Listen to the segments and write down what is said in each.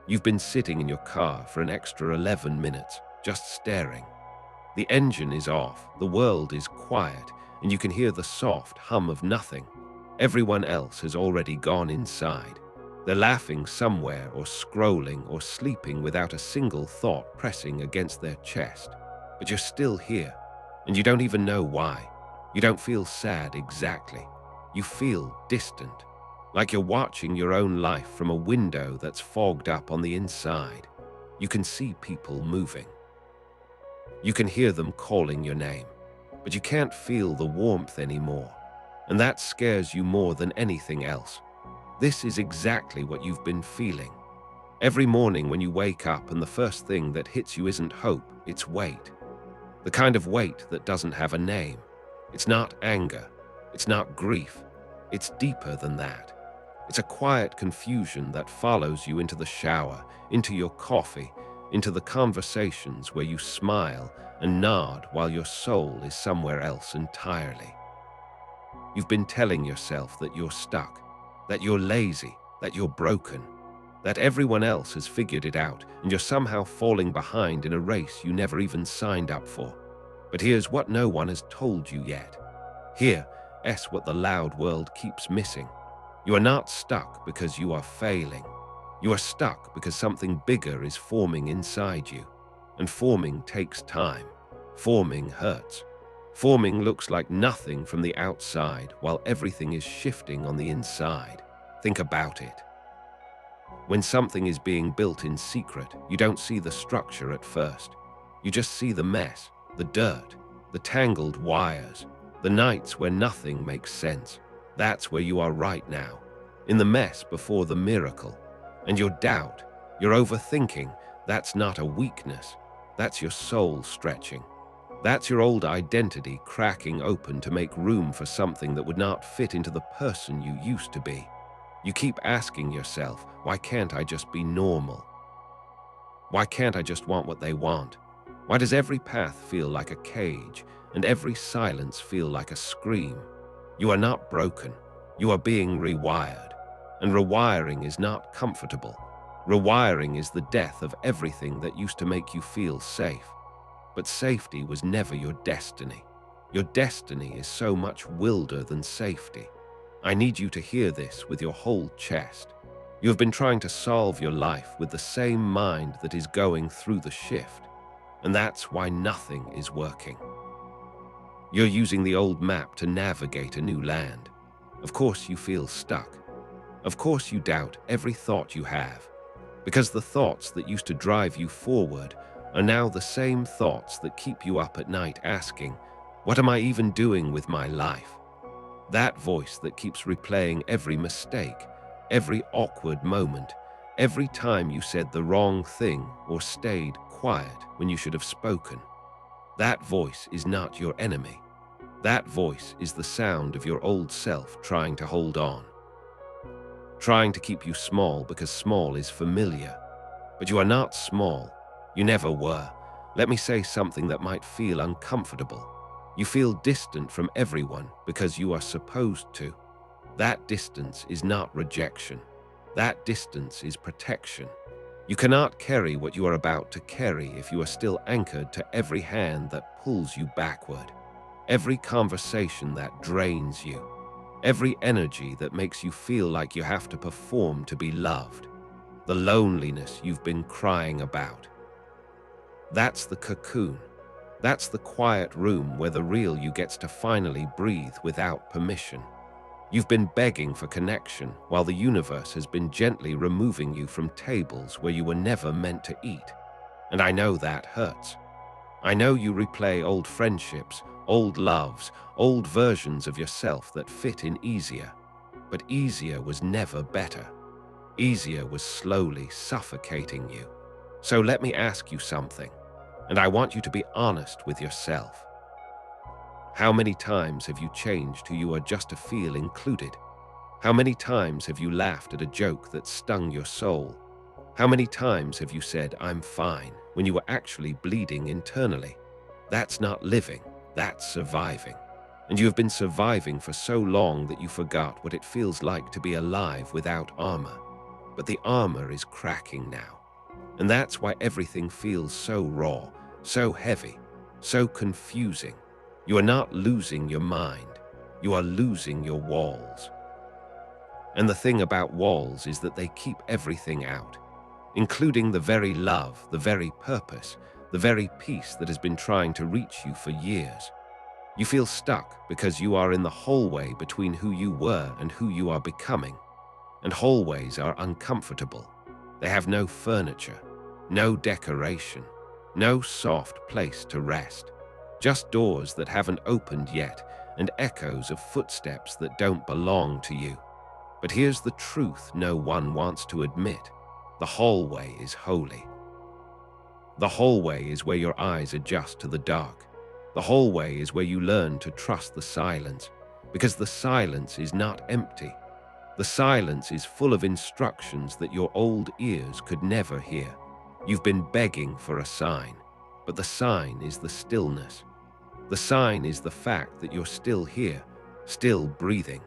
You've been sitting in your car for an extra 11 minutes, just staring. The engine is off, the world is quiet, and you can hear the soft hum of nothing. Everyone else has already gone inside. They're laughing somewhere or scrolling or sleeping without a single thought pressing against their chest. But you're still here, and you don't even know why. You don't feel sad exactly. You feel distant, like you're watching your own life from a window that's fogged up on the inside. You can see people moving. You can hear them calling your name, but you can't feel the warmth anymore, and that scares you more than anything else. This is exactly what you've been feeling. Every morning when you wake up and the first thing that hits you isn't hope, it's weight. The kind of weight that doesn't have a name. It's not anger. It's not grief. It's deeper than that. It's a quiet confusion that follows you into the shower, into your coffee, into the conversations where you smile and nod while your soul is somewhere else entirely. You've been telling yourself that you're stuck, that you're lazy, that you're broken, that everyone else has figured it out and you're somehow falling behind in a race you never even signed up for. But here's what no one has told you yet. Here's what the loud world keeps missing. You are not stuck because you are failing. You are stuck because something bigger is forming inside you. And forming takes time. Forming hurts. Forming looks like nothing from the outside while everything is shifting on the inside. Think about it. When something is being built in secret, you don't see the structure at first. You just see the mess, the dirt, the tangled wires, the nights where nothing makes sense. That's where you are right now, in the mess before the miracle. And your doubt, your overthinking, that's not a weakness. That's your soul stretching. That's your old identity cracking open to make room for something that would not fit into the person you used to be. You keep asking yourself, why can't I just be normal? Why can't I just want what they want? Why does every path feel like a cage and every silence feel like a scream? You are not broken. You are being rewired. And rewiring is not comfortable. Rewiring is the death of everything that used to make you feel safe. But safety was never your destiny. Your destiny is so much wilder than safety. I need you to hear this with your whole chest. You have been trying to solve your life with the same mind that is going through the shift. And that's why nothing is working. You're using the old map to navigate a new land. Of course you feel stuck. Of course you doubt every thought you have. Because the thoughts that used to drive you forward are now the same thoughts that keep you up at night asking, what am I even doing with my life? That voice that keeps replaying every mistake, every awkward moment, every time you said the wrong thing or stayed quiet when you should have spoken. That voice is not your enemy. That voice is the sound of your old self trying to hold on. Trying to keep you small because small is familiar. But you are not small. You never were. Let me say something that might feel uncomfortable. You feel distant from everyone because you are supposed to. That distance is not rejection. That distance is protection. You cannot carry what you are about to carry if you are still anchored to every hand that pulls you backward, every conversation that drains you, every energy that makes you feel like you have to perform to be loved, the loneliness you've been crying about. That's the cocoon. That's the quiet room where the real you gets to finally breathe without permission. You've been begging for connection while the universe has been gently removing you from tables where you were never meant to eat. And I know that hurts. I know you replay old friendships, old loves, old versions of yourself that fit in easier. But easier was never better. Easier was slowly suffocating you. So let me ask you something, and I want you to be honest with yourself. How many times have you changed who you are just to feel included? How many times have you laughed at a joke that stung your soul? How many times have you said, I'm fine, when you were actually bleeding internally? That's not living, that's surviving. And you have been surviving for so long that you forgot what it feels like to be alive without armor. But the armor is cracking now. And that's why everything feels so raw, so heavy, so confusing. You are not losing your mind. You are losing your walls. And the thing about walls is that they keep everything out, including the very love, the very purpose, the very peace that has been trying to reach you for years. You feel stuck because you are in the hallway between who you were and who you are becoming. And hallways are uncomfortable. They have no furniture, no decoration, no soft place to rest. Just doors that haven't opened yet and echoes of footsteps that don't belong to you. But here's the truth no one wants to admit. The hallway is holy. The hallway is where your eyes adjust to the dark. The hallway is where you learn to trust the silence, because the silence is not empty. The silence is full of instructions that your old ears could never hear. You've been begging for a sign, but the sign is the stillness. The sign is the fact that you're still here, still breathing,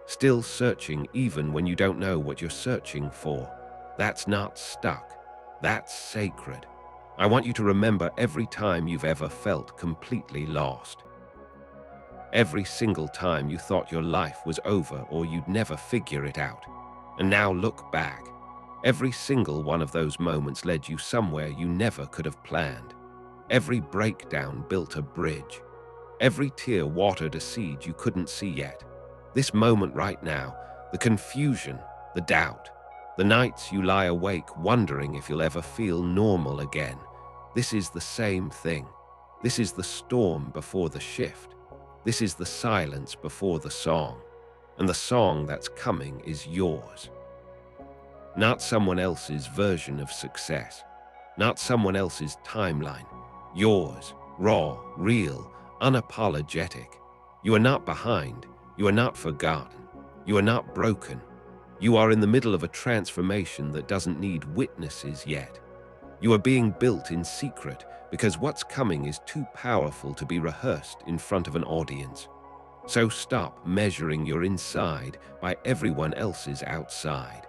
still searching even when you don't know what you're searching for. That's not stuck. That's sacred. I want you to remember every time you've ever felt completely lost. Every single time you thought your life was over or you'd never figure it out. And now look back. Every single one of those moments led you somewhere you never could have planned. Every breakdown built a bridge. Every tear watered a seed you couldn't see yet. This moment right now, the confusion, the doubt, the nights you lie awake wondering if you'll ever feel normal again. This is the same thing. This is the storm before the shift. This is the silence before the song. And the song that's coming is yours. Not someone else's version of success. Not someone else's timeline. Yours, raw, real, unapologetic. You are not behind. You are not forgotten. You are not broken. You are in the middle of a transformation that doesn't need witnesses yet. You are being built in secret because what's coming is too powerful to be rehearsed in front of an audience. So stop measuring your inside by everyone else's outside.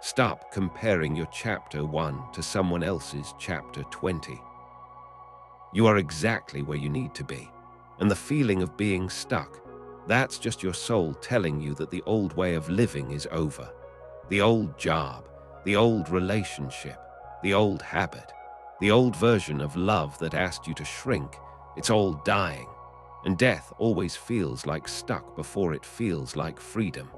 Stop comparing your chapter 1 to someone else's chapter 20. You are exactly where you need to be. And the feeling of being stuck, that's just your soul telling you that the old way of living is over. The old job, the old relationship, the old habit, the old version of love that asked you to shrink, it's all dying. And death always feels like stuck before it feels like freedom.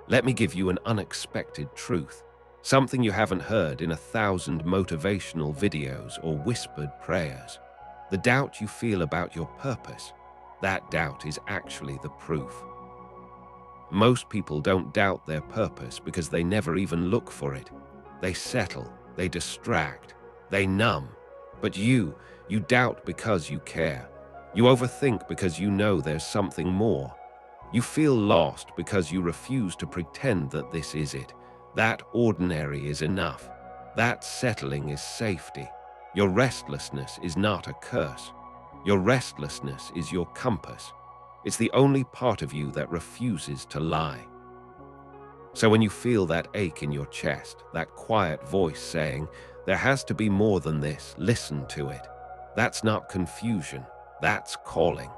Let me give you an unexpected truth, something you haven't heard in 1,000 motivational videos or whispered prayers. The doubt you feel about your purpose, that doubt is actually the proof. Most people don't doubt their purpose because they never even look for it. They settle, they distract, they numb. But you doubt because you care. You overthink because you know there's something more. You feel lost because you refuse to pretend that this is it. That ordinary is enough. That settling is safety. Your restlessness is not a curse. Your restlessness is your compass. It's the only part of you that refuses to lie. So when you feel that ache in your chest, that quiet voice saying, there has to be more than this, listen to it. That's not confusion, that's calling.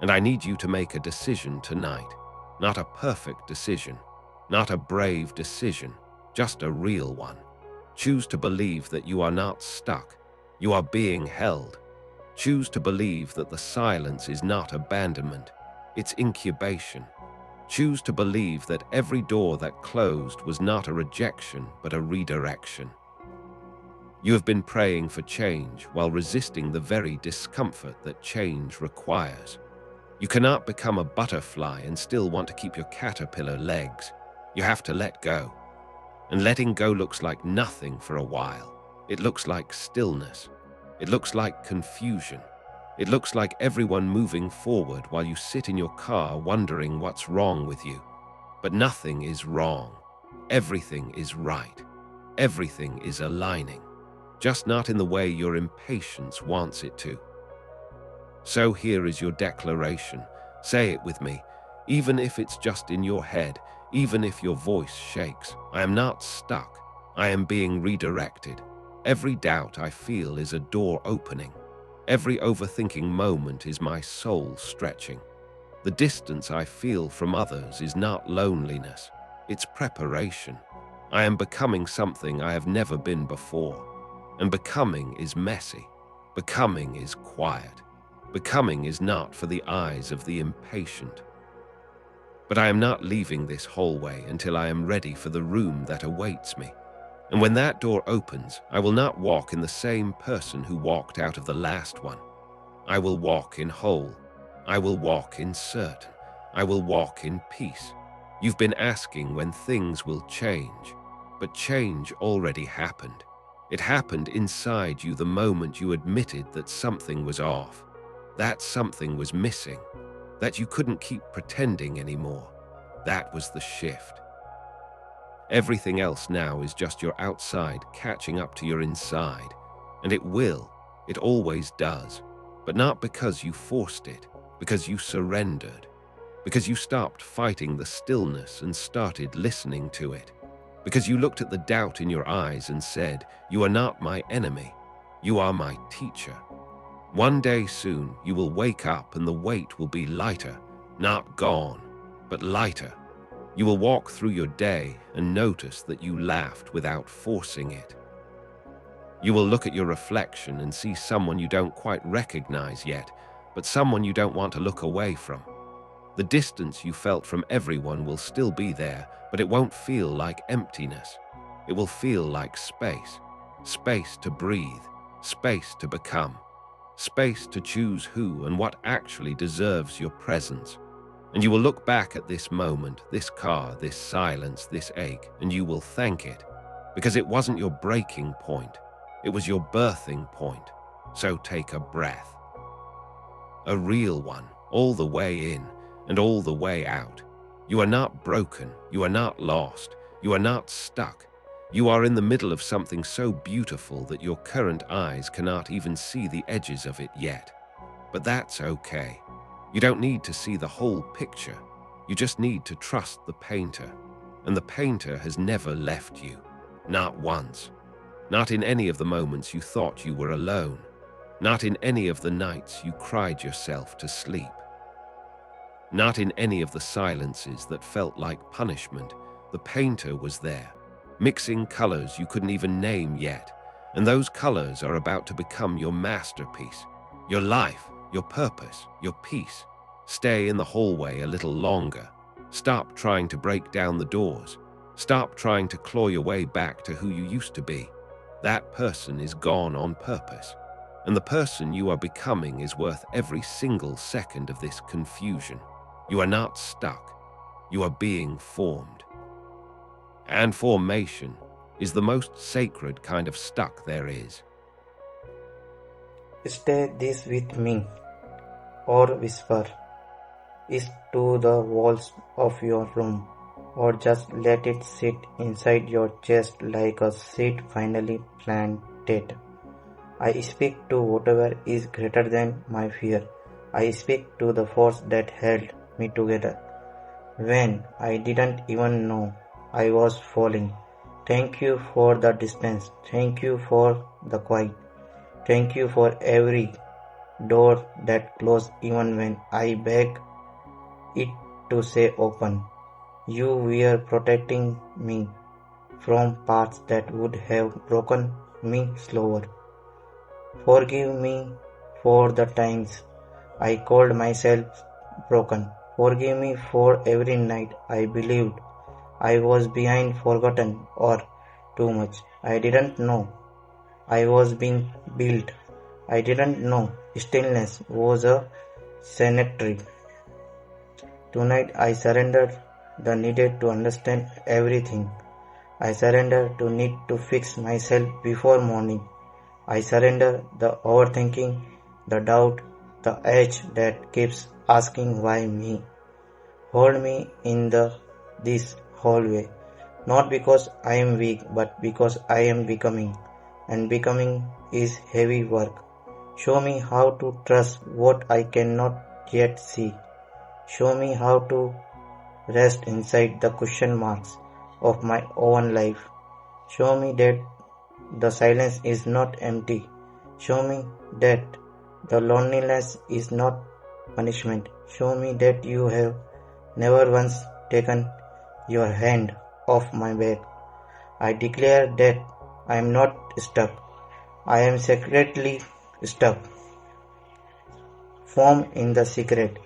And I need you to make a decision tonight. Not a perfect decision, not a brave decision, just a real one. Choose to believe that you are not stuck. You are being held. Choose to believe that the silence is not abandonment, it's incubation. Choose to believe that every door that closed was not a rejection, but a redirection. You have been praying for change while resisting the very discomfort that change requires. You cannot become a butterfly and still want to keep your caterpillar legs. You have to let go. And letting go looks like nothing for a while. It looks like stillness. It looks like confusion. It looks like everyone moving forward while you sit in your car wondering what's wrong with you. But nothing is wrong. Everything is right. Everything is aligning. Just not in the way your impatience wants it to. So here is your declaration. Say it with me, even if it's just in your head, even if your voice shakes. I am not stuck. I am being redirected. Every doubt I feel is a door opening. Every overthinking moment is my soul stretching. The distance I feel from others is not loneliness, it's preparation. I am becoming something I have never been before. And becoming is messy. Becoming is quiet. Becoming is not for the eyes of the impatient. But I am not leaving this hallway until I am ready for the room that awaits me. And when that door opens, I will not walk in the same person who walked out of the last one. I will walk in whole. I will walk in certain. I will walk in peace. You've been asking when things will change, but change already happened. It happened inside you the moment you admitted that something was off, that something was missing, that you couldn't keep pretending anymore. That was the shift. Everything else now is just your outside catching up to your inside, and it always does, but not because you forced it, because you surrendered, because you stopped fighting the stillness and started listening to it, because you looked at the doubt in your eyes and said, "You are not my enemy, you are my teacher." One day soon you will wake up and the weight will be lighter, not gone, but lighter. You will walk through your day and notice that you laughed without forcing it. You will look at your reflection and see someone you don't quite recognize yet, but someone you don't want to look away from. The distance you felt from everyone will still be there, but it won't feel like emptiness. It will feel like space. Space to breathe, space to become, space to choose who and what actually deserves your presence. And you will look back at this moment, this car, this silence, this ache, and you will thank it, because it wasn't your breaking point, it was your birthing point. So take a breath. A real one, all the way in and all the way out. You are not broken, you are not lost, you are not stuck. You are in the middle of something so beautiful that your current eyes cannot even see the edges of it yet. But that's okay. You don't need to see the whole picture. You just need to trust the painter. And the painter has never left you. Not once. Not in any of the moments you thought you were alone. Not in any of the nights you cried yourself to sleep. Not in any of the silences that felt like punishment. The painter was there, mixing colors you couldn't even name yet. And those colors are about to become your masterpiece, your life, your purpose, your peace. Stay in the hallway a little longer. Stop trying to break down the doors. Stop trying to claw your way back to who you used to be. That person is gone on purpose. And the person you are becoming is worth every single second of this confusion. You are not stuck. You are being formed. And formation is the most sacred kind of stuck there is. Stay this with me, or whisper it to the walls of your room, or just let it sit inside your chest like a seed finally planted. I speak to whatever is greater than my fear. I speak to the force that held me together when I didn't even know I was falling. Thank you for the distance. Thank you for the quiet. Thank you for every door that closed even when I begged it to stay open. You were protecting me from paths that would have broken me slower. Forgive me for the times I called myself broken. Forgive me for every night I believed I was behind, forgotten, or too much. I didn't know I was being built. I didn't know stillness was a cemetery. Tonight I surrendered the need to understand everything. I surrender to need to fix myself before morning. I surrender the overthinking, the doubt, the edge that keeps asking why me. Hold me in this hallway, not because I am weak, but because I am becoming, and becoming is heavy work. Show me how to trust what I cannot yet see. Show me how to rest inside the question marks of my own life. Show me that the silence is not empty. Show me that the loneliness is not punishment. Show me that you have never once taken your hand off my back. I declare that I am not stuck. I am secretly stuck. Formed in the secret,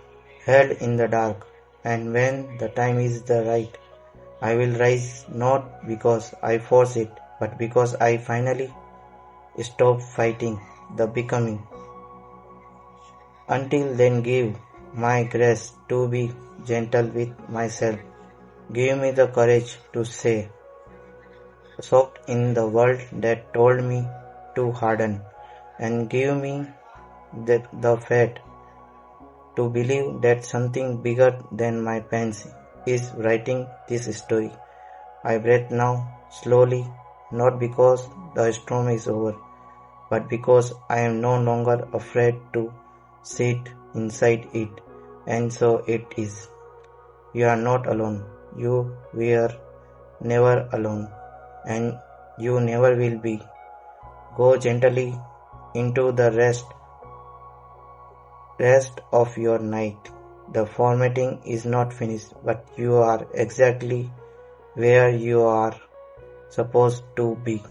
held in the dark, and when the time is the right, I will rise not because I force it, but because I finally stop fighting the becoming. Until then, give my grace to be gentle with myself. Give me the courage to say, soaked in the world that told me to harden, and give me the faith to believe that something bigger than my pens is writing this story. I breathe now, slowly, not because the storm is over, but because I am no longer afraid to sit inside it, and so it is. You are not alone. You were never alone, and you never will be. Go gently into the rest of your night. The formatting is not finished, but you are exactly where you are supposed to be.